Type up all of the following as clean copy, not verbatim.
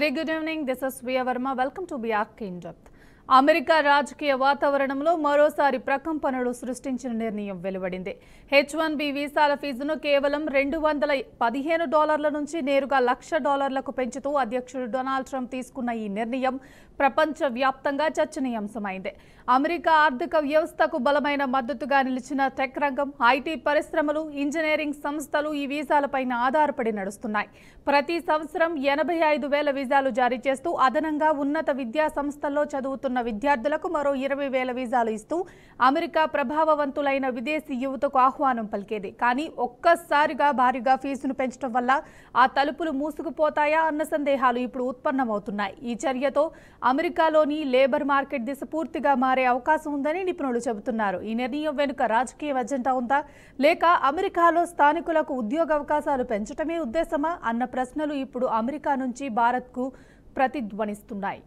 Very good evening. This is Via Verma. Welcome to BRK in Depth. America రాజకీయ వాతావరణంలో మరోసారి ప్రకంపనలు సృష్టించిన నిర్ణయం వెలువడింది. H1B వీసాల ఫీజును కేవలం $215 నుంచి నేరుగా $1,00,000లకు పెంచుతూ అధ్యక్షుడు డొనాల్డ్ ట్రంప్ తీసుకున్న ఈ నిర్ణయం ప్రపంచవ్యాప్తంగా చర్చనీయాంశమైంది. అమెరికా ఆర్థిక వ్యవస్థకు బలమైన మద్దతుగా నిలిచిన టెక్ రంగం, ఐటీ పరిశ్రమలు, ఇంజనీరింగ్ సంస్థలు ఈ వీసాలపైన ఆధారపడి నడుస్తున్నాయి. ప్రతి సంవత్సరం 85,000 వీసాలు జారీ చేస్తూ అదనంగా ఉన్నత విద్యా సంస్థల్లో చదువుతున్న విద్యార్థులకు మరో 20,000 వీసాలు ఇస్తూ అమెరికా ప్రభావవంతులైన విదేశీ యువతకు ఆహ్వానం పలికేది. కానీ ఒక్కసారిగా భారీగా ఫీజును పెంచడం వల్ల ఆ తలుపులు మూసుకుపోతాయా అన్న సందేహాలు ఇప్పుడు ఉత్పన్నమవుతున్నాయి. ఈ చర్యతో అమెరికాలోని లేబర్ మార్కెట్ దిశ పూర్తిగా మారే అవకాశం ఉందని నిపుణులు చెబుతున్నారు. ఈ నిర్ణయం వెనుక రాజకీయ అజెండా ఉందా, లేక అమెరికాలో స్థానికులకు ఉద్యోగ అవకాశాలు పెంచడమే ఉద్దేశమా అన్న ప్రశ్నలు ఇప్పుడు అమెరికా నుంచి భారత్కు ప్రతిధ్వనిస్తున్నాయి.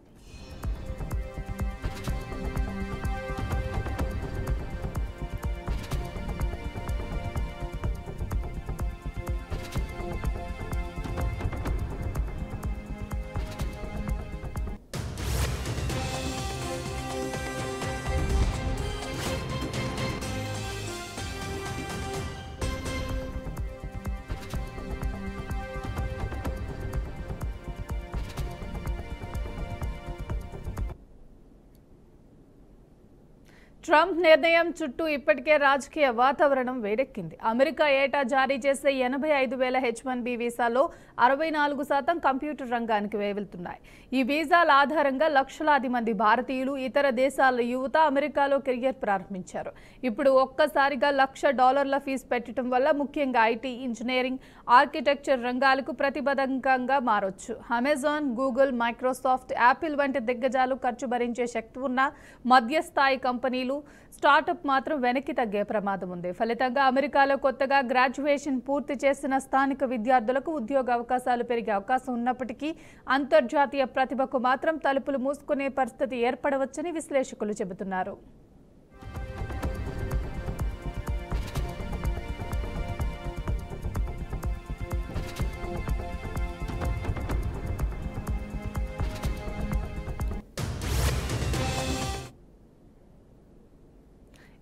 ట్రంప్ నిర్ణయం చుట్టూ ఇప్పటికే రాజకీయ వాతావరణం వేడెక్కింది. అమెరికా ఏటా జారీ చేసే 85,000 H1B వీసాల్లో 64% కంప్యూటర్ రంగానికి వెళ్తున్నాయి. ఈ వీసాల ఆధారంగా లక్షలాది మంది భారతీయులు, ఇతర దేశాల యువత అమెరికాలో కెరియర్ ప్రారంభించారు. ఇప్పుడు ఒక్కసారిగా $1,00,000 ఫీజు పెట్టడం వల్ల ముఖ్యంగా ఐటీ, ఇంజనీరింగ్, ఆర్కిటెక్చర్ రంగాలకు ప్రతిబంధకంగా మారొచ్చు. అమెజాన్, గూగుల్, మైక్రోసాఫ్ట్, యాపిల్ వంటి దిగ్గజాలు ఖర్చు భరించే శక్తి ఉన్న మధ్యస్థాయి కంపెనీలు, స్టార్టప్ మాత్రం వెనక్కి తగ్గే ప్రమాదం ఉంది. ఫలితంగా అమెరికాలో కొత్తగా గ్రాడ్యుయేషన్ పూర్తి చేసిన స్థానిక విద్యార్థులకు ఉద్యోగ అవకాశాలు పెరిగే అవకాశం ఉన్నప్పటికీ అంతర్జాతీయ ప్రతిభకు మాత్రం తలుపులు మూసుకునే పరిస్థితి ఏర్పడవచ్చని విశ్లేషకులు చెబుతున్నారు.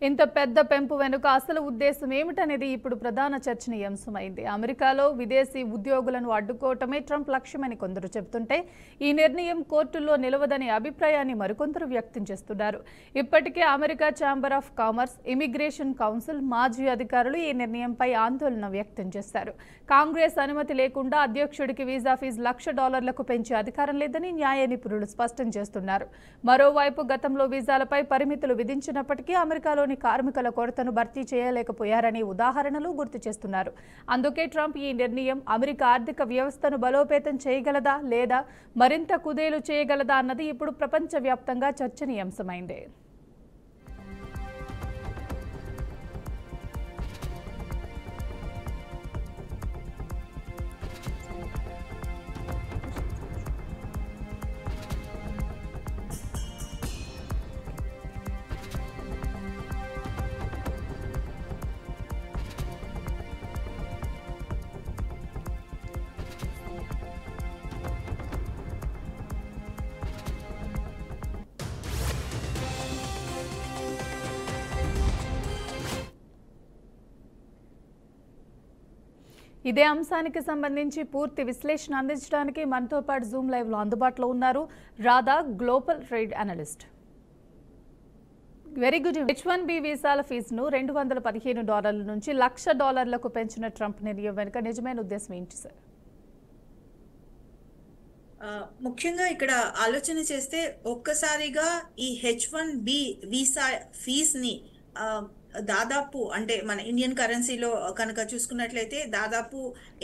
ఇంత పెద్ద పెంపు వెనుక అసలు ఉద్దేశం ఏమిటనేది ఇప్పుడు ప్రధాన చర్చనీయాంశమైంది. అమెరికాలో విదేశీ ఉద్యోగులను అడ్డుకోవటమే ట్రంప్ లక్ష్యమని కొందరు చెబుతుంటే, ఈ నిర్ణయం కోర్టుల్లో నిలవదనే అభిప్రాయాన్ని మరికొందరు వ్యక్తం చేస్తున్నారు. ఇప్పటికే America chamber of commerce, immigration council మాజీ అధికారులు ఈ నిర్ణయంపై ఆందోళన వ్యక్తం చేశారు. కాంగ్రెస్ అనుమతి లేకుండా అధ్యక్షుడికి వీసా ఫీజు $1,00,000లకు పెంచే అధికారం లేదని న్యాయ నిపుణులు స్పష్టం చేస్తున్నారు. మరోవైపు గతంలో వీసాలపై పరిమితులు విధించినప్పటికీ అమెరికాలో కార్మికుల కొరతను భర్తీ చేయలేకపోయారని ఉదాహరణలు గుర్తు చేస్తున్నారు. అందుకే ట్రంప్ ఈ నిర్ణయం అమెరికా ఆర్థిక వ్యవస్థను బలోపేతం చేయగలదా లేదా మరింత కుదేలు చేయగలదా అన్నది ఇప్పుడు ప్రపంచవ్యాప్తంగా చర్చనీయాంశమైంది. ఇదే అంశానికి సంబంధించి పూర్తి విశ్లేషణ అందించడానికి మనతో పాటు జూమ్ లైవ్ లో అందుబాటులో ఉన్నారు Radha, global trade analyst. Very good. H1B వీసాల ఫీజును $215 నుంచి $1,00,000లకు పెంచిన ట్రంప్ నిర్ణయం వెనుక నిజమైన ఉద్దేశం ఏంటి సార్? ముఖ్యంగా ఇక్కడ ఆలోచన చేస్తే ఒక్కసారిగా ఈ H1B వీసా ఫీజ్ని దాదాపు అంటే మన ఇండియన్ కరెన్సీలో కనుక చూసుకున్నట్లయితే దాదాపు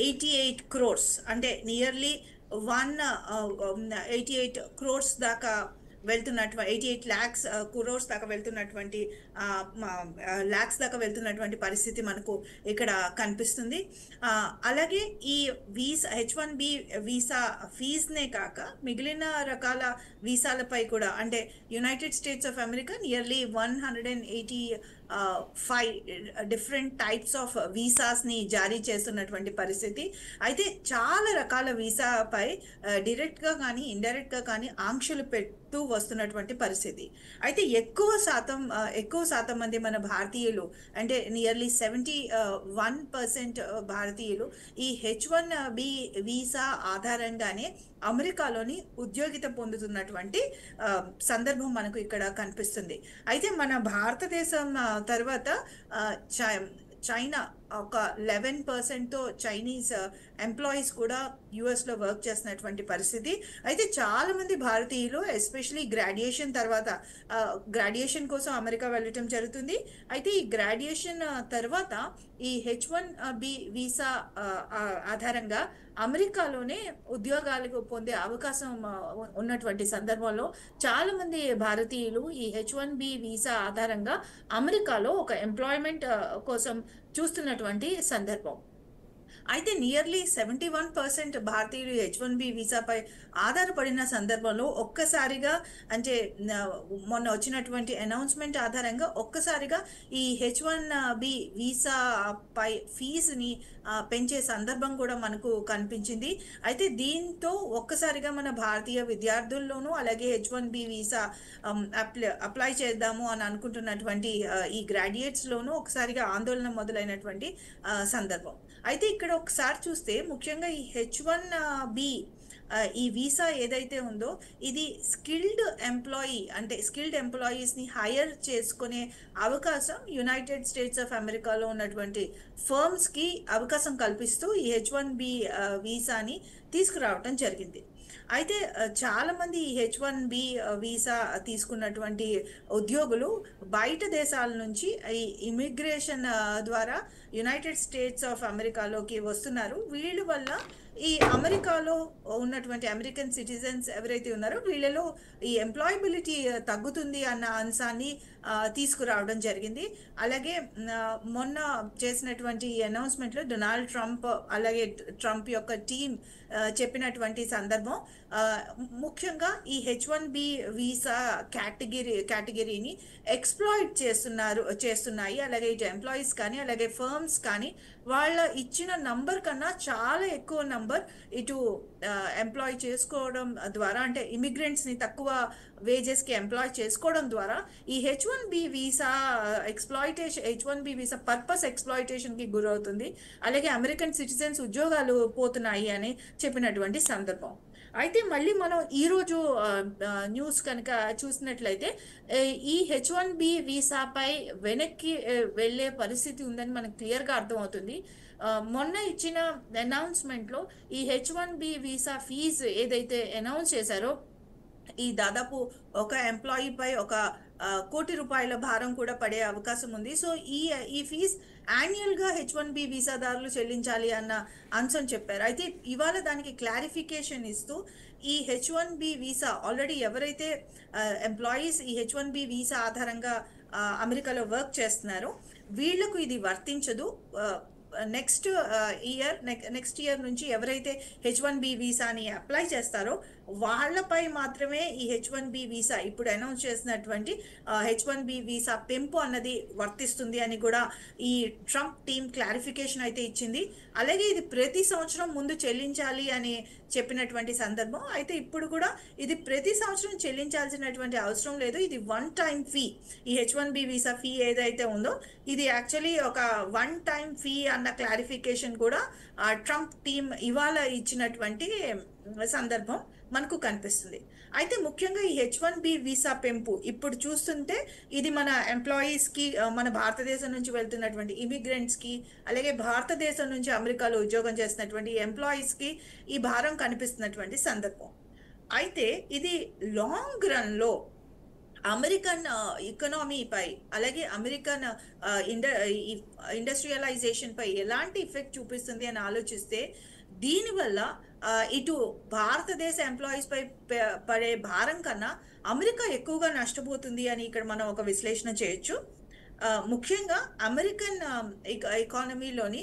88 crores అంటే నియర్లీ 188 crores దాకా వెళ్తున్నటువంటి 88 lakhs crores దాకా వెళ్తున్నటువంటి లాక్స్ దాకా వెళ్తున్నటువంటి పరిస్థితి మనకు ఇక్కడ కనిపిస్తుంది. అలాగే ఈ H1B వీసా ఫీజ్నే కాక మిగిలిన రకాల వీసాలపై కూడా అంటే United States of America nearly 180 5 different types of వీసాస్ని జారీ చేస్తున్నటువంటి పరిస్థితి. అయితే చాలా రకాల వీసాపై డైరెక్ట్గా కానీ ఇండైరెక్ట్గా కానీ ఆంక్షలు పెడుతూ వస్తున్నటువంటి పరిస్థితి. అయితే ఎక్కువ శాతం మంది మన భారతీయులు, అంటే నియర్లీ 71% భారతీయులు ఈ H1B వీసా ఆధారంగానే అమెరికాలోని ఉద్యోగిత పొందుతున్నటువంటి సందర్భం మనకు ఇక్కడ కనిపిస్తుంది. అయితే మన భారతదేశం తర్వాత చైనా ఒక 11%తో చైనీస్ ఎంప్లాయీస్ కూడా యుఎస్లో వర్క్ చేస్తున్నటువంటి పరిస్థితి. అయితే చాలామంది భారతీయులు ఎస్పెషలీ గ్రాడ్యుయేషన్ తర్వాత గ్రాడ్యుయేషన్ కోసం అమెరికా వెళ్ళటం జరుగుతుంది. అయితే ఈ గ్రాడ్యుయేషన్ తర్వాత ఈ H1B వీసా ఆధారంగా అమెరికాలోనే ఉద్యోగాలకు పొందే అవకాశం ఉన్నటువంటి సందర్భంలో చాలామంది భారతీయులు ఈ H1B వీసా ఆధారంగా అమెరికాలో ఒక ఎంప్లాయ్మెంట్ కోసం చూస్తున్నటువంటి సందర్భం. అయితే నియర్లీ 71% భారతీయులు H1B వీసాపై ఆధారపడిన సందర్భంలో ఒక్కసారిగా, అంటే మొన్న వచ్చినటువంటి అనౌన్స్మెంట్ ఆధారంగా ఒక్కసారిగా ఈ H1B వీసాపై ఫీజుని పెంచే సందర్భం కూడా మనకు కనిపించింది. అయితే దీంతో ఒక్కసారిగా మన భారతీయ విద్యార్థుల్లోనూ అలాగే H1B వీసా అప్లై చేద్దాము అని అనుకుంటున్నటువంటి ఈ గ్రాడ్యుయేట్స్లోనూ ఒకసారిగా ఆందోళన మొదలైనటువంటి సందర్భం. అయితే ఇక్కడ ఒకసారి చూస్తే ముఖ్యంగా ఈ H1B ఈ వీసా ఏదైతే ఉందో ఇది స్కిల్డ్ ఎంప్లాయీస్ని హైర్ చేసుకునే అవకాశం యునైటెడ్ స్టేట్స్ ఆఫ్ అమెరికాలో ఉన్నటువంటి ఫర్మ్స్కి అవకాశం కల్పిస్తూ ఈ H1B వీసాని తీసుకురావటం జరిగింది. అయితే చాలామంది ఈ H1B వీసా తీసుకున్నటువంటి ఉద్యోగులు బయట దేశాల నుంచి ఈ ఇమిగ్రేషన్ ద్వారా యునైటెడ్ స్టేట్స్ ఆఫ్ అమెరికాలోకి వస్తున్నారు. వీళ్ళ వల్ల ఈ అమెరికాలో ఉన్నటువంటి అమెరికన్ సిటిజన్స్ ఎవరైతే ఉన్నారో వీళ్ళలో ఈ ఎంప్లాయబిలిటీ తగ్గుతుంది అన్న అంశాన్ని తీసుకురావడం జరిగింది. అలాగే మొన్న చేసినటువంటి అనౌన్స్మెంట్లో డొనాల్డ్ ట్రంప్ అలాగే ట్రంప్ యొక్క టీం చెప్పినటువంటి సందర్భం ముఖ్యంగా ఈ H1B వీసా కేటగిరీని ఎక్స్ప్లాయిట్ చేస్తున్నాయి. అలాగే ఇటు ఎంప్లాయీస్ కానీ అలాగే ఫర్మ్స్ కానీ వాళ్ళ ఇచ్చిన నంబర్ కన్నా చాలా ఎక్కువ నంబర్ ఇటు ఎంప్లాయ్ చేసుకోవడం ద్వారా, అంటే ఇమిగ్రెంట్స్ని తక్కువ వేజెస్కి ఎంప్లాయ్ చేసుకోవడం ద్వారా ఈ H1B visa H1B visa purpose ఎక్స్ప్లాయిటేషన్కి గురవుతుంది. అలాగే అమెరికన్ సిటిజన్స్ ఉద్యోగాలు పోతున్నాయి అని చెప్పినటువంటి సందర్భం. అయితే మళ్ళీ మనం ఈరోజు న్యూస్ కనుక చూసినట్లయితే ఈ H1B వీసాపై వెనక్కి వెళ్ళే పరిస్థితి ఉందని మనకు క్లియర్గా అర్థమవుతుంది. మొన్న ఇచ్చిన అనౌన్స్మెంట్లో ఈ H1B వీసా ఫీజు ఏదైతే అనౌన్స్ చేశారో ఈ దాదాపు ఒక ఎంప్లాయీపై ఒక కోటి రూపాయల భారం కూడా పడే అవకాశం ఉంది. సో ఈ ఫీజ్ యాన్యువల్గా H1B వీసాదారులు చెల్లించాలి అన్న అంశం చెప్పారు. అయితే ఇవాళ దానికి క్లారిఫికేషన్ ఇస్తూ ఈ H1B వీసా ఆల్రెడీ ఎవరైతే ఎంప్లాయీస్ ఈ H1B వీసా ఆధారంగా అమెరికాలో వర్క్ చేస్తున్నారో వీళ్లకు ఇది వర్తించదు. నెక్స్ట్ ఇయర్ నుంచి ఎవరైతే H1B వీసాని అప్లై చేస్తారో వాళ్ళపై మాత్రమే ఈ H1B వీసా ఇప్పుడు అనౌన్స్ చేసినటువంటి H1B వీసా పెంపు అన్నది వర్తిస్తుంది అని కూడా ఈ ట్రంప్ టీం క్లారిఫికేషన్ అయితే ఇచ్చింది. అలాగే ఇది ప్రతి సంవత్సరం ముందు చెల్లించాలి అని చెప్పినటువంటి సందర్భం. అయితే ఇప్పుడు కూడా ఇది ప్రతి సంవత్సరం చెల్లించాల్సినటువంటి అవసరం లేదు. ఇది వన్ టైం ఫీ. ఈ H1B వీసా ఫీ ఏదైతే ఉందో ఇది యాక్చువల్లీ ఒక వన్ టైం ఫీ అన్న క్లారిఫికేషన్ కూడా ట్రంప్ టీం ఇవాళ ఇచ్చినటువంటి సందర్భం మనకు కనిపిస్తుంది. అయితే ముఖ్యంగా ఈ H1B వీసా పెంపు ఇప్పుడు చూస్తుంటే ఇది మన ఎంప్లాయీస్కి, మన భారతదేశం నుంచి వెళ్తున్నటువంటి ఇమిగ్రెంట్స్కి, అలాగే భారతదేశం నుంచి అమెరికాలో ఉద్యోగం చేస్తున్నటువంటి ఎంప్లాయీస్కి ఈ భారం కనిపిస్తున్నటువంటి సందర్భం. అయితే ఇది లాంగ్ రన్లో అమెరికన్ ఎకనామీపై అలాగే అమెరికన్ ఇండస్ట్రియలైజేషన్పై ఎలాంటి ఎఫెక్ట్ చూపిస్తుంది అని ఆలోచిస్తే దీనివల్ల ఇటు భారతదేశ ఎంప్లాయీస్పై పడే భారం కన్నా అమెరికా ఎక్కువగా నష్టపోతుంది అని ఇక్కడ మనం ఒక విశ్లేషణ చేయొచ్చు. ముఖ్యంగా అమెరికన్ ఎకానమీలోని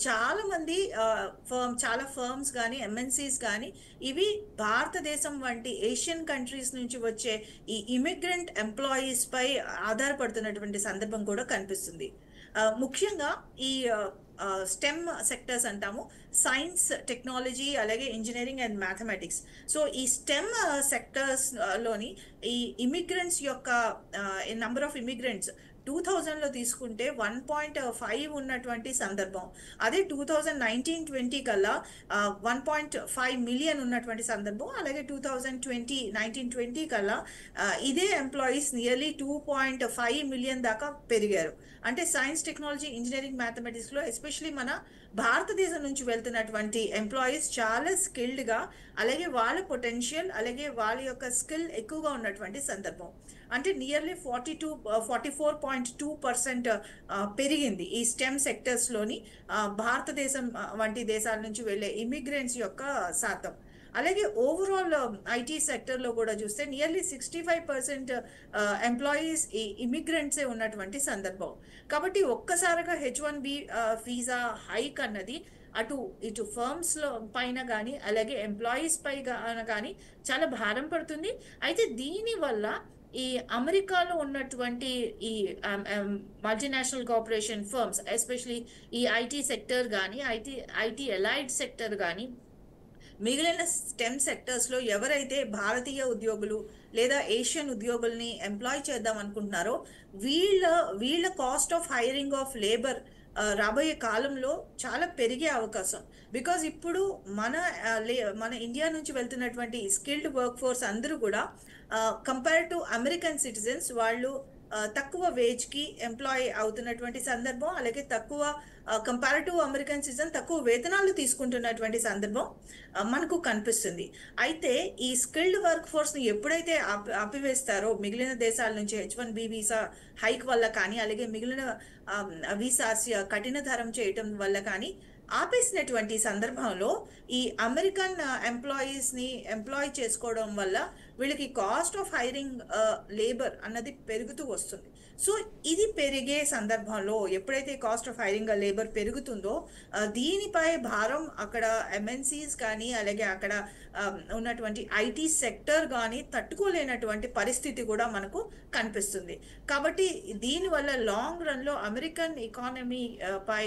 చాలా మంది చాలా ఫర్మ్స్ కానీ ఎంఎన్సీస్ కానీ ఇవి భారతదేశం వంటి ఏషియన్ కంట్రీస్ నుంచి వచ్చే ఈ ఇమిగ్రెంట్ ఎంప్లాయీస్ పై ఆధారపడుతున్నటువంటి సందర్భం కూడా కనిపిస్తుంది. ముఖ్యంగా ఈ స్టెమ్ సెక్టర్స్ అంటాము, సైన్స్, టెక్నాలజీ, అలాగే ఇంజనీరింగ్ అండ్ మ్యాథమెటిక్స్. సో ఈ స్టెమ్ సెక్టర్స్ లోని ఈ ఇమిగ్రెంట్స్ యొక్క నంబర్ ఆఫ్ ఇమిగ్రెంట్స్ 2000లో తీసుకుంటే 1.5 ఉన్నటువంటి సందర్భం. అదే 2019-20 కల్లా 1.5 మిలియన్ ఉన్నటువంటి సందర్భం. అలాగే 2019-20 కల్లా ఇదే ఎంప్లాయీస్ నియర్లీ 2.5 మిలియన్ దాకా పెరిగారు. అంటే సైన్స్, టెక్నాలజీ, ఇంజనీరింగ్, మ్యాథమెటిక్స్లో ఎస్పెషలీ మన భారతదేశం నుంచి వెళ్తున్నటువంటి ఎంప్లాయీస్ చాలా స్కిల్డ్గా, అలాగే వాళ్ళ పొటెన్షియల్, అలాగే వాళ్ళ యొక్క స్కిల్ ఎక్కువగా ఉన్నటువంటి సందర్భం. అంటే నియర్లీ 44.2% పెరిగింది ఈ స్టెమ్ సెక్టర్స్లోని భారతదేశం వంటి దేశాల నుంచి వెళ్ళే ఇమిగ్రెంట్స్ యొక్క శాతం. అలాగే ఓవరాల్ ఐటీ సెక్టర్లో కూడా చూస్తే నియర్లీ 65% ఎంప్లాయీస్ ఈ ఇమిగ్రెంట్సే ఉన్నటువంటి సందర్భం. కాబట్టి ఒక్కసారిగా H1B వీసా హైక్ అన్నది ఇటు ఫర్మ్స్ లో పైన కానీ అలాగే ఎంప్లాయీస్ పై కానీ చాలా భారం పడుతుంది. అయితే దీనివల్ల ఈ అమెరికాలో ఉన్నటువంటి ఈ మల్టీనేషనల్ కార్పొరేషన్ ఫర్మ్స్, ఎస్పెషలీ ఈ ఐటీ సెక్టర్ కానీ ఐటీ అలైడ్ సెక్టర్ కానీ మిగిలిన స్టెమ్ సెక్టర్స్లో ఎవరైతే భారతీయ ఉద్యోగులు లేదా ఏషియన్ ఉద్యోగుల్ని ఎంప్లాయ్ చేద్దాం అనుకుంటున్నారో వీళ్ళ cost of hiring of labour రాబోయే కాలంలో చాలా పెరిగే అవకాశం. బికాజ్ ఇప్పుడు మన ఇండియా నుంచి వెళ్తున్నటువంటి స్కిల్డ్ వర్క్ ఫోర్స్ అందరూ కూడా కంపేర్ టు అమెరికన్ సిటిజన్స్ వాళ్ళు తక్కువ వేజ్కి ఎంప్లాయ్ అవుతున్నటువంటి సందర్భం, అలాగే తక్కువ కంపారిటివ్ అమెరికన్ సిటిజన్ తక్కువ వేతనాలు తీసుకుంటున్నటువంటి సందర్భం మనకు కనిపిస్తుంది. అయితే ఈ స్కిల్డ్ వర్క్ ఫోర్స్ని ఎప్పుడైతే ఆపివేస్తారో మిగిలిన దేశాల నుంచి H1B వీసా హైక్ వల్ల కానీ, అలాగే మిగిలిన వీసాస్ కఠినతరం చేయటం వల్ల కానీ ఆపేసినటువంటి సందర్భంలో ఈ అమెరికన్ ఎంప్లాయీస్ని ఎంప్లాయ్ చేసుకోవడం వల్ల వీళ్ళకి కాస్ట్ ఆఫ్ హైరింగ్ లేబర్ అన్నది పెరుగుతూ వస్తుంది. సో ఇది పెరిగే సందర్భంలో ఎప్పుడైతే కాస్ట్ ఆఫ్ హైరింగ్ లేబర్ పెరుగుతుందో దీనిపై భారం అక్కడ ఎంఎన్సీస్ కానీ అలాగే అక్కడ ఉన్నటువంటి ఐటీ సెక్టర్ కానీ తట్టుకోలేనటువంటి పరిస్థితి కూడా మనకు కనిపిస్తుంది. కాబట్టి దీనివల్ల లాంగ్ రన్లో అమెరికన్ ఎకానమీ పై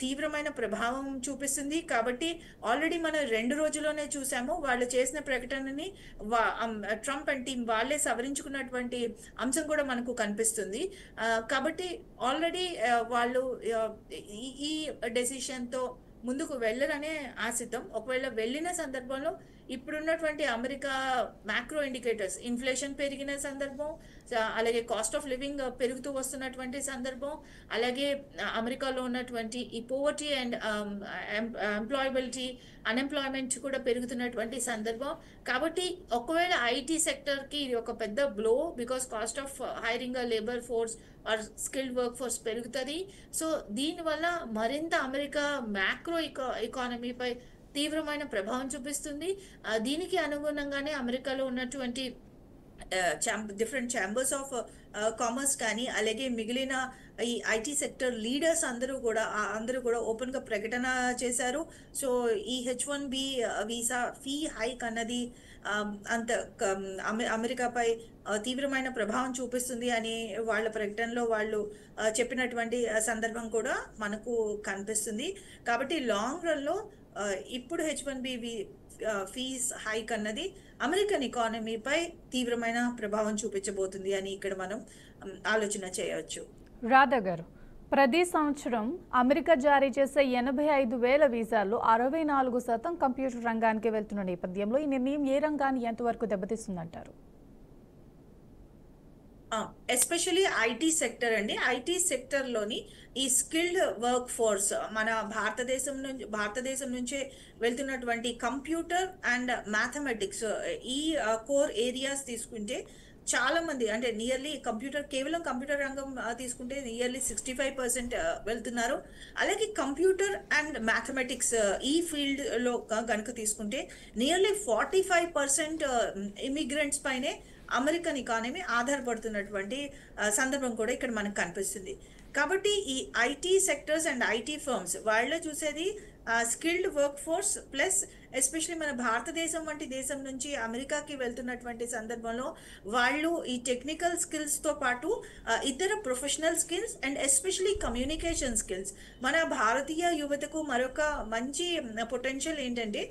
తీవ్రమైన ప్రభావం చూపిస్తుంది. కాబట్టి ఆల్రెడీ మనం 2 రోజుల్లోనే చూసాము, వాళ్ళు చేసిన ప్రకటనని ట్రంప్ అండ్ టీం వాళ్ళే సవరించుకున్నటువంటి అంశం కూడా మనకు కనిపిస్తుంది. కాబట్టి ఆల్రెడీ వాళ్ళు ఈ డెసిషన్తో ముందుకు వెళ్ళరనే ఆశితం. ఒకవేళ వెళ్ళిన సందర్భంలో ఇప్పుడున్నటువంటి అమెరికా మ్యాక్రో ఇండికేటర్స్, ఇన్ఫ్లేషన్ పెరిగిన సందర్భం, అలాగే కాస్ట్ ఆఫ్ లివింగ్ పెరుగుతూ వస్తున్నటువంటి సందర్భం, అలాగే అమెరికాలో ఉన్నటువంటి ఈ పోవర్టీ అండ్ ఎంప్లాయబిలిటీ, అన్ఎంప్లాయ్మెంట్ కూడా పెరుగుతున్నటువంటి సందర్భం. కాబట్టి ఒకవేళ ఐటీ సెక్టర్కి ఇది ఒక పెద్ద blow, because cost of hiring labour force or skilled work force పెరుగుతుంది. సో దీనివల్ల మరింత అమెరికా మ్యాక్రో ఎకానమీపై తీవ్రమైన ప్రభావం చూపిస్తుంది. దీనికి అనుగుణంగానే అమెరికాలో ఉన్నటువంటి డిఫరెంట్ ఛాంబర్స్ ఆఫ్ కామర్స్ కానీ అలాగే మిగిలిన ఈ ఐటీ సెక్టర్ లీడర్స్ అందరూ కూడా ఓపెన్గా ప్రకటన చేశారు. సో ఈ H1B వీసా ఫీ హైక్ అన్నది అంత అమెరికాపై తీవ్రమైన ప్రభావం చూపిస్తుంది అని వాళ్ళ ప్రకటనలో వాళ్ళు చెప్పినటువంటి సందర్భం కూడా మనకు కనిపిస్తుంది. కాబట్టి లాంగ్ రన్లో ఇప్పుడు H1B ఫీస్ హైక్ అన్నది అమెరికన్ ఎకానమీపై తీవ్రమైన ప్రభావం చూపించబోతుంది అని ఇక్కడ మనం ఆలోచన చేయవచ్చు. రాధా గారు, ప్రతి సంవత్సరం అమెరికా జారీ చేసే 85,000 వీసాల్లో 64% కంప్యూటర్ రంగానికి వెళ్తున్న నేపథ్యంలో ఈ నిర్ణయం ఏ రంగాన్ని ఎంతవరకు దెబ్బతీస్తుందంటారు? ఎస్పెషలీ ఐటీ సెక్టర్ అండి. ఐటీ సెక్టర్లోని ఈ స్కిల్డ్ వర్క్ ఫోర్స్ మన భారతదేశం నుంచే వెళ్తున్నటువంటి కంప్యూటర్ అండ్ మ్యాథమెటిక్స్ ఈ కోర్ ఏరియాస్ తీసుకుంటే చాలా మంది, అంటే కేవలం కంప్యూటర్ రంగం తీసుకుంటే నియర్లీ 65% వెళ్తున్నారు. అలాగే కంప్యూటర్ అండ్ మ్యాథమెటిక్స్ ఈ ఫీల్డ్లో కనుక తీసుకుంటే నియర్లీ 45% ఇమిగ్రెంట్స్ పైనే అమెరికన్ ఎకానమీ ఆధారపడుతున్నటువంటి సందర్భం కూడా ఇక్కడ మనకు కనిపిస్తుంది. కాబట్టి ఈ IT sectors and IT firms వాళ్ళలో చూసేది skilled work force plus especially మన భారతదేశం వంటి దేశం నుంచి అమెరికాకి వెళ్తున్నటువంటి సందర్భంలో వాళ్ళు ఈ టెక్నికల్ స్కిల్స్తో పాటు ఇతర professional skills and especially communication skills. మన భారతీయ యువతకు మరొక మంచి పొటెన్షియల్ ఏంటంటే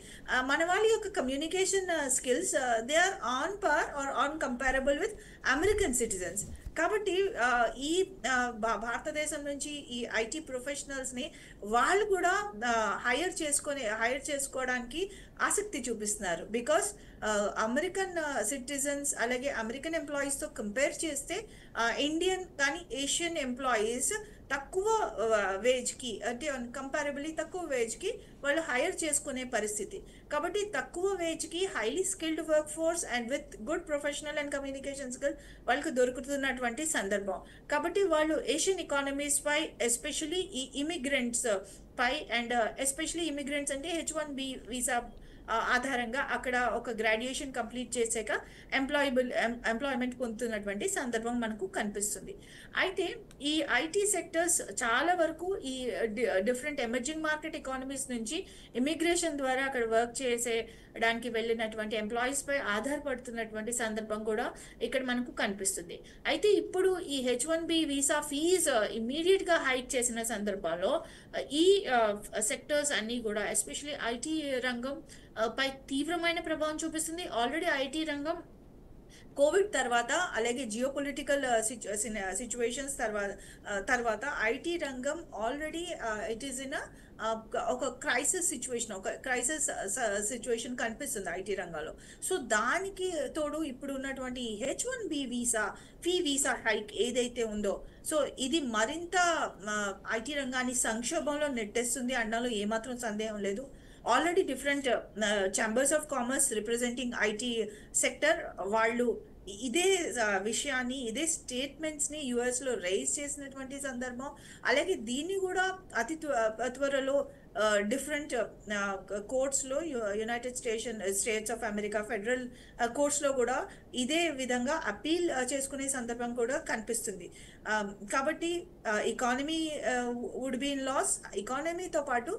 మన వాళ్ళ యొక్క communication skills they are on par or on comparable with American citizens. కాబట్టి ఈ భారతదేశం నుంచి ఈ ఐటీ ప్రొఫెషనల్స్ని వాళ్ళు కూడా హైర్ చేసుకోవడానికి ఆసక్తి చూపిస్తున్నారు. బికాస్ అమెరికన్ సిటిజన్స్ అలాగే అమెరికన్ ఎంప్లాయీస్తో కంపేర్ చేస్తే ఇండియన్ కానీ ఏషియన్ ఎంప్లాయీస్ తక్కువ వేజ్కి అంటే కంపారబుల్లీ తక్కువ వేజ్కి వాళ్ళు హైర్ చేసుకునే పరిస్థితి. కాబట్టి తక్కువ వేజ్కి highly skilled work force and vith good professional and communication skill వాళ్ళకి దొరుకుతున్నటువంటి సందర్భం. కాబట్టి వాళ్ళు ఏషియన్ ఎకానమీస్ పై ఎస్పెషలీ ఈ ఇమిగ్రెంట్స్ పై అండ్ ఎస్పెషలీ ఇమిగ్రెంట్స్ అంటే H1B వీసా ఆధారంగా అక్కడ ఒక గ్రాడ్యుయేషన్ కంప్లీట్ చేసాక ఎంప్లాయ్మెంట్ పొందుతున్నటువంటి సందర్భం మనకు కనిపిస్తుంది. అయితే ఈ ఐటీ సెక్టర్స్ చాలా వరకు ఈ డిఫరెంట్ ఎమర్జింగ్ మార్కెట్ ఎకానమీస్ నుంచి ఇమిగ్రేషన్ ద్వారా అక్కడ వర్క్ చేసేయడానికి వెళ్ళినటువంటి ఎంప్లాయీస్ పై ఆధారపడుతున్నటువంటి సందర్భం కూడా ఇక్కడ మనకు కనిపిస్తుంది. అయితే ఇప్పుడు ఈ H1B వీసా ఫీజు ఇమ్మీడియట్గా హైక్ చేసిన సందర్భంలో ఈ సెక్టర్స్ అన్నీ కూడా ఎస్పెషలీ ఐటీ రంగం పై తీవ్రమైన ప్రభావం చూపిస్తుంది. ఆల్రెడీ ఐటీ రంగం కోవిడ్ తర్వాత అలాగే జియోపొలిటికల్ సిచ్యువేషన్స్ తర్వాత ఐటీ రంగం ఆల్రెడీ ఇట్ ఈస్ ఇన్ ఒక క్రైసిస్ సిచ్యువేషన్ కనిపిస్తుంది ఐటీ రంగంలో. సో దానికి తోడు ఇప్పుడు ఉన్నటువంటి H1B వీసా హైక్ ఏదైతే ఉందో సో ఇది మరింత ఐటీ రంగాన్ని సంక్షోభంలో నెట్టేస్తుంది అనడంలో ఏమాత్రం సందేహం లేదు. Already different chambers of commerce representing IT sector వాళ్ళు ఇదే విషయాన్ని ఇదే స్టేట్మెంట్స్ని యుఎస్లో రైజ్ చేసినటువంటి సందర్భం. అలాగే దీన్ని కూడా అతి త్వరలో డిఫరెంట్ కోర్ట్స్లో United States of America federal కోర్ట్స్లో కూడా ఇదే విధంగా అపీల్ చేసుకునే సందర్భం కూడా కనిపిస్తుంది. కాబట్టి economy would be in loss. ఎకానమీతో పాటు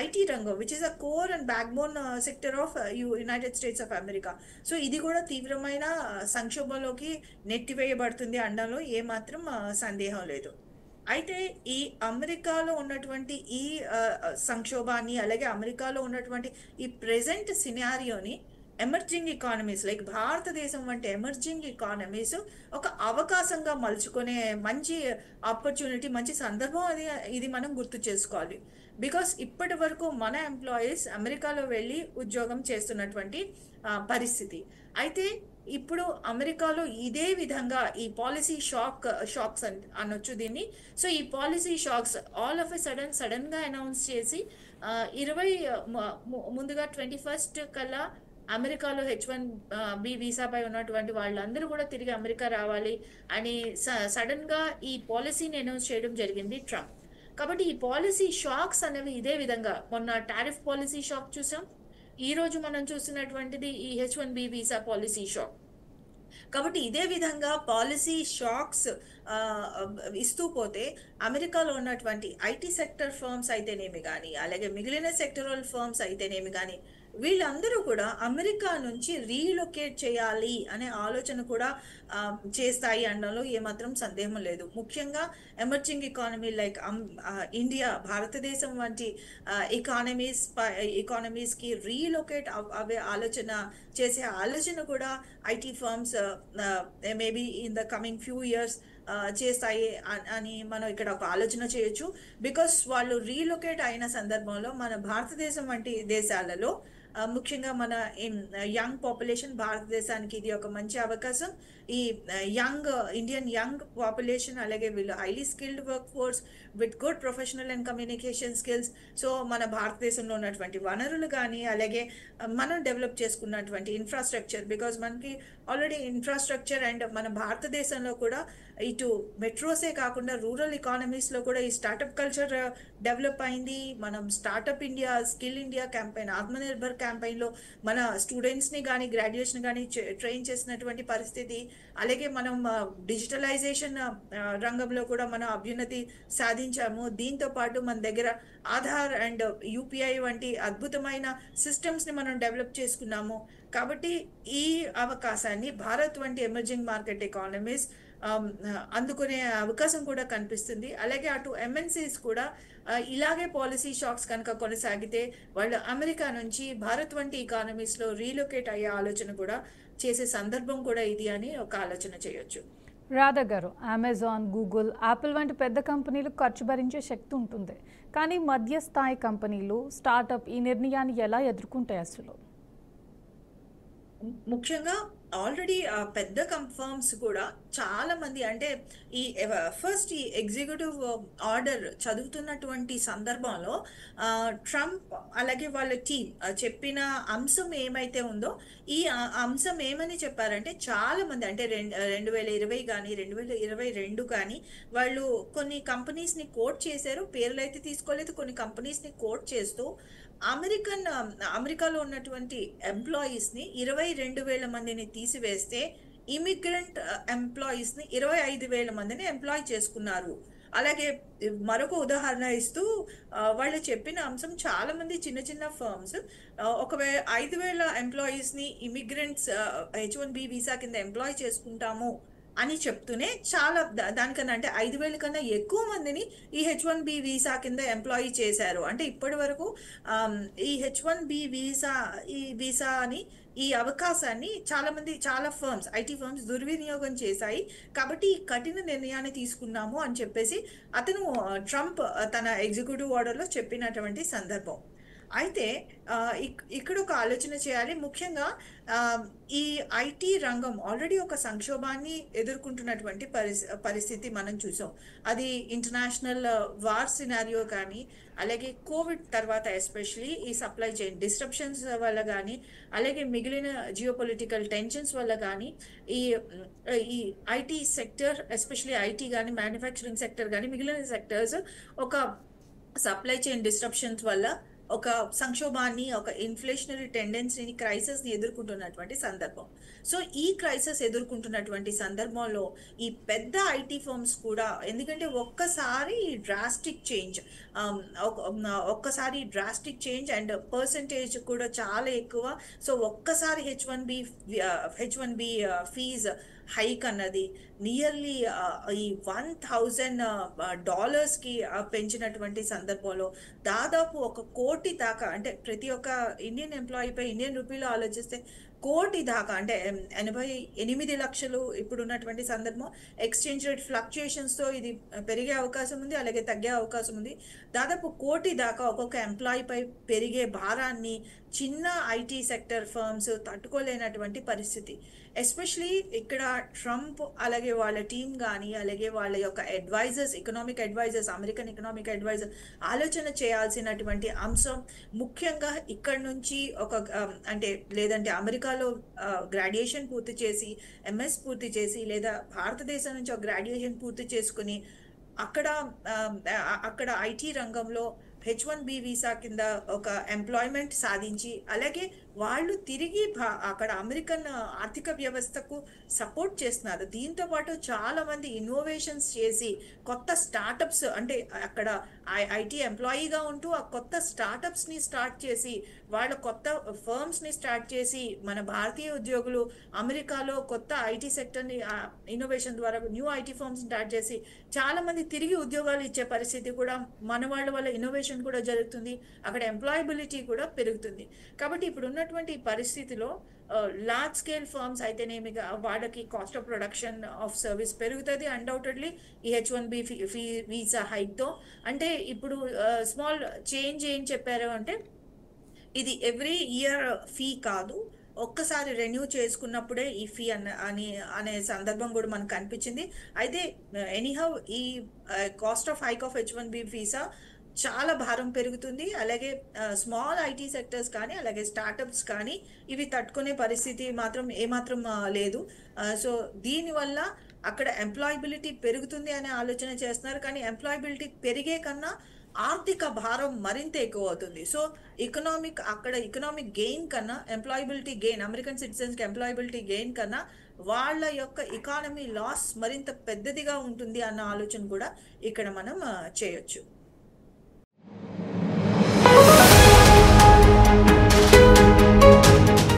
ఐటీ రంగం which is a core and backbone sector of United States of America. So ఇది కూడా తీవ్రమైన సంక్షోభంలోకి నెట్టివేయబడుతుంది అనడంలో ఏమాత్రం సందేహం లేదు. అయితే ఈ అమెరికాలో ఉన్నటువంటి ఈ సంక్షోభాన్ని అలాగే అమెరికాలో ఉన్నటువంటి ఈ ప్రెజెంట్ సినారియోని ఎమర్జింగ్ ఎకానమీస్ లైక్ భారతదేశం వంటి ఎమర్జింగ్ ఎకానమీస్ ఒక అవకాశంగా మలుచుకునే మంచి ఆపర్చునిటీ, మంచి సందర్భం ఇది మనం గుర్తు చేసుకోవాలి. బికాస్ ఇప్పటి వరకు మన ఎంప్లాయీస్ అమెరికాలో వెళ్ళి ఉద్యోగం చేస్తున్నటువంటి పరిస్థితి. అయితే ఇప్పుడు అమెరికాలో ఇదే విధంగా ఈ పాలసీ షాక్స్ అనొచ్చు దీన్ని. సో ఈ policy shocks all of a సడన్గా అనౌన్స్ చేసి ముందుగా 21 కల్లా అమెరికాలో H1B వీసాపై ఉన్నటువంటి వాళ్ళందరూ కూడా తిరిగి అమెరికా రావాలి అని సడన్గా ఈ పాలసీని అనౌన్స్ చేయడం జరిగింది ట్రంప్. కాబట్టి ఈ పాలసీ షాక్స్ అనేవి ఇదే విధంగా మొన్న టారిఫ్ పాలసీ షాక్ చూసాం, ఈరోజు మనం చూసినటువంటిది ఈ H1B వీసా పాలసీ షాక్. కాబట్టి ఇదే విధంగా పాలసీ షాక్స్ ఇస్తూ పోతే అమెరికాలో ఉన్నటువంటి ఐటీ సెక్టర్ ఫర్మ్స్ అయితేనేమి కానీ అలాగే మిగిలిన సెక్టరల్ ఫర్మ్స్ అయితేనేమి కానీ వీళ్ళందరూ కూడా అమెరికా నుంచి రీలొకేట్ చేయాలి అనే ఆలోచన కూడా చేస్తాయి అనడంలో ఏమాత్రం సందేహం లేదు. ముఖ్యంగా ఎమర్జింగ్ ఎకానమీ లైక్ ఇండియా, భారతదేశం వంటి ఎకానమీస్కి రీలొకేట్ చేసే ఆలోచన కూడా IT firms maybe in the coming few years చేస్తాయి అని మనం ఇక్కడ ఒక ఆలోచన చేయొచ్చు. బికాస్ వాళ్ళు రీలొకేట్ అయిన సందర్భంలో మన భారతదేశం వంటి దేశాలలో ముఖ్యంగా మన యంగ్ పాపులేషన్, భారతదేశానికి ఇది ఒక మంచి అవకాశం. ఈ ఇండియన్ యంగ్ పాపులేషన్ అలాగే వీళ్ళు highly skilled work force with good professional and communication skills. So మన భారతదేశంలో ఉన్నటువంటి వనరులు కానీ అలాగే మనం డెవలప్ చేసుకున్నటువంటి ఇన్ఫ్రాస్ట్రక్చర్, బికాజ్ మనకి ఆల్రెడీ ఇన్ఫ్రాస్ట్రక్చర్ అండ్ మన భారతదేశంలో కూడా ఇటు మెట్రోసే కాకుండా రూరల్ ఎకానమీస్లో కూడా ఈ స్టార్టప్ కల్చర్ డెవలప్ అయింది. మనం startup India, skill India campaign, Atmanirbhar క్యాంపెయిన్లో మన స్టూడెంట్స్ని కానీ గ్రాడ్యుయేషన్ కానీ ట్రైన్ చేసినటువంటి పరిస్థితి. అలాగే మనం డిజిటలైజేషన్ రంగంలో కూడా మనం అభ్యున్నతి సాధించాము. దీంతో పాటు మన దగ్గర ఆధార్ అండ్ యూపీఐ వంటి అద్భుతమైన సిస్టమ్స్ని మనం డెవలప్ చేసుకున్నాము. కాబట్టి ఈ అవకాశాన్ని భారత్ వంటి ఎమర్జింగ్ మార్కెట్ ఎకానమీస్ అందుకునే అవకాశం కూడా కనిపిస్తుంది. అలాగే అటు ఎంఎన్సీస్ కూడా ఇలాగే పాలసీ షాక్స్ కనుక కొనసాగితే వాళ్ళు అమెరికా నుంచి భారత్ వంటి ఎకానమీస్లో రీలొకేట్ అయ్యే ఆలోచన కూడా చేసే సందర్భం కూడా ఇది అని ఒక ఆలోచన చేయొచ్చు. రాధా గారు, అమెజాన్, గూగుల్, యాపిల్ వంటి పెద్ద కంపెనీలు ఖర్చు భరించే శక్తి ఉంటుంది. కానీ మధ్యస్థాయి కంపెనీలు, స్టార్టప్ ఈ నిర్ణయాన్ని ఎలా ఎదుర్కొంటాయి అసలు? ముఖ్యంగా ఆల్రెడీ పెద్ద ఫర్మ్స్ కూడా చాలా మంది అంటే ఈ ఫస్ట్ ఈ ఎగ్జిక్యూటివ్ ఆర్డర్ చదువుతున్నటువంటి సందర్భంలో ట్రంప్ అలాగే వాళ్ళ టీం చెప్పిన అంశం ఏమైతే ఉందో ఈ అంశం ఏమని చెప్పారంటే చాలా మంది అంటే 2020 కానీ 2022 కానీ వాళ్ళు కొన్ని కంపెనీస్ని కోట్ చేశారు. పేర్లు అయితే తీసుకోలేదు. కొన్ని కంపెనీస్ని కోట్ చేస్తూ అమెరికాలో ఉన్నటువంటి ఎంప్లాయీస్ని 22,000 మందిని తీసివేస్తే ఇమిగ్రెంట్ ఎంప్లాయీస్ని 25,000 మందిని ఎంప్లాయ్ చేసుకున్నారు. అలాగే మరొక ఉదాహరణ ఇస్తూ వాళ్ళు చెప్పిన అంశం చాలా మంది చిన్న చిన్న ఫర్మ్స్ ఒకవేళ 5,000 ఎంప్లాయీస్ని ఇమిగ్రెంట్స్ H1B వీసా కింద ఎంప్లాయ్ చేసుకుంటాము అని చెప్తూనే చాలా దానికన్నా అంటే 5,000 కన్నా ఎక్కువ మందిని ఈ H1B వీసా కింద ఎంప్లాయీ చేశారు. అంటే ఇప్పటి వరకు ఈ H1B వీసా అని ఈ అవకాశాన్ని చాలా ఫర్మ్స్, ఐటీ ఫర్మ్స్ దుర్వినియోగం చేశాయి. కాబట్టి ఈ కఠిన నిర్ణయాన్ని తీసుకున్నాము అని చెప్పేసి అతను ట్రంప్ తన ఎగ్జిక్యూటివ్ ఆర్డర్లో చెప్పినటువంటి సందర్భం. అయితే ఇక్కడ ఒక ఆలోచన చేయాలి. ముఖ్యంగా ఈ ఐటీ రంగం ఆల్రెడీ ఒక సంక్షోభాన్ని ఎదుర్కొంటున్నటువంటి పరిస్థితి మనం చూసాం. అది ఇంటర్నేషనల్ వార్ సినారియో కానీ, అలాగే కోవిడ్ తర్వాత ఎస్పెషలీ ఈ సప్లై చైన్ డిస్ట్రప్షన్స్ వల్ల కానీ, అలాగే మిగిలిన జియోపొలిటికల్ టెన్షన్స్ వల్ల కానీ ఈ ఐటీ సెక్టర్ ఎస్పెషలీ ఐటీ కానీ, మ్యానుఫ్యాక్చరింగ్ సెక్టర్ కానీ, మిగిలిన సెక్టర్స్ ఒక సప్లై చైన్ డిస్ట్రప్షన్స్ వల్ల ఒక సంక్షోభాన్ని, ఒక ఇన్ఫ్లేషనరీ టెండెన్సీని, క్రైసిస్ని ఎదుర్కొంటున్నటువంటి సందర్భం. సో ఈ క్రైసిస్ ఎదుర్కొంటున్నటువంటి సందర్భంలో ఈ పెద్ద ఐటీ ఫర్మ్స్ కూడా ఎందుకంటే ఒక్కసారి డ్రాస్టిక్ చేంజ్ అండ్ పర్సంటేజ్ కూడా చాలా ఎక్కువ. సో ఒక్కసారి హెచ్1బి ఫీజ్ హైక్ అన్నది నియర్లీ ఈ $1,000కి పెంచినటువంటి సందర్భంలో దాదాపు 1 కోటి దాకా అంటే ప్రతి ఒక్క ఇండియన్ ఎంప్లాయీపై ఇండియన్ రూపీలో ఆలోచిస్తే 1 కోటి దాకా అంటే 88 లక్షలు ఇప్పుడు ఉన్నటువంటి సందర్భం. ఎక్స్చేంజ్ రేట్ ఫ్లక్చుయేషన్స్తో ఇది పెరిగే అవకాశం ఉంది, అలాగే తగ్గే అవకాశం ఉంది. దాదాపు 1 కోటి దాకా ఒక్కొక్క ఎంప్లాయీపై పెరిగే భారాన్ని చిన్న ఐటీ సెక్టర్ ఫర్మ్స్ తట్టుకోలేనటువంటి పరిస్థితి. ఎస్పెషలీ ఇక్కడ ట్రంప్ అలాగే వాళ్ళ టీం కానీ, అలాగే వాళ్ళ యొక్క అడ్వైజర్స్, అమెరికన్ ఎకనామిక్ అడ్వైజర్ ఆలోచన చేయాల్సినటువంటి అంశం ముఖ్యంగా ఇక్కడ నుంచి లేదంటే అమెరికాలో గ్రాడ్యుయేషన్ పూర్తి చేసి, ఎంఎస్ పూర్తి చేసి, లేదా భారతదేశం నుంచి ఒక గ్రాడ్యుయేషన్ పూర్తి చేసుకుని అక్కడ ఐటీ రంగంలో H1B వీసా కింద ఒక ఎంప్లాయ్మెంట్ సాధించి, అలాగే వాళ్ళు తిరిగి అక్కడ అమెరికన్ ఆర్థిక వ్యవస్థకు సపోర్ట్ చేస్తున్నారు. దీంతో పాటు చాలా మంది ఇన్నోవేషన్స్ చేసి కొత్త స్టార్టప్స్ అంటే అక్కడ ఐటీ ఎంప్లాయీగా ఉంటూ ఆ కొత్త స్టార్టప్స్ని స్టార్ట్ చేసి, వాళ్ళ కొత్త ఫర్మ్స్ని స్టార్ట్ చేసి, మన భారతీయ ఉద్యోగులు అమెరికాలో కొత్త ఐటీ సెక్టర్ని ఇన్నోవేషన్ ద్వారా న్యూ ఐటీ ఫర్మ్స్ స్టార్ట్ చేసి చాలా మంది తిరిగి ఉద్యోగాలు ఇచ్చే పరిస్థితి కూడా మన వాళ్ళ వల్ల ఇన్నోవేషన్ కూడా జరుగుతుంది. అక్కడ ఎంప్లాయబిలిటీ కూడా పెరుగుతుంది. కాబట్టి ఇప్పుడు ఉన్నటువంటి పరిస్థితిలో లార్జ్ స్కేల్ ఫర్మ్స్ అయితేనేమిగా వాళ్ళకి cost of production of service పెరుగుతుంది అన్డౌటెడ్లీ ఈ H1B వీసా హైక్తో. అంటే ఇప్పుడు స్మాల్ చేంజ్ ఏం చెప్పారు అంటే ఇది ఎవ్రీ ఇయర్ ఫీ కాదు, ఒక్కసారి రెన్యూ చేసుకున్నప్పుడే ఈ ఫీ అనే సందర్భం కూడా మనకు కనిపించింది. అయితే ఎనీహౌ ఈ cost of hike of H1B visa చాలా భారం పెరుగుతుంది. అలాగే స్మాల్ ఐటీ సెక్టర్స్ కానీ, అలాగే స్టార్టప్స్ కానీ ఇవి తట్టుకునే పరిస్థితి ఏమాత్రం లేదు. సో దీనివల్ల అక్కడ ఎంప్లాయబిలిటీ పెరుగుతుంది అనే ఆలోచన చేస్తున్నారు. కానీ ఎంప్లాయబిలిటీ పెరిగే కన్నా ఆర్థిక భారం మరింత ఎక్కువ అవుతుంది. సో ఎకనామిక్ గెయిన్ కన్నా ఎంప్లాయబిలిటీ గెయిన్, అమెరికన్ సిటిజన్స్కి ఎంప్లాయబిలిటీ గెయిన్ కన్నా వాళ్ళ యొక్క ఎకానమీ లాస్ మరింత పెద్దదిగా ఉంటుంది అన్న ఆలోచన కూడా ఇక్కడ మనం చేయొచ్చు.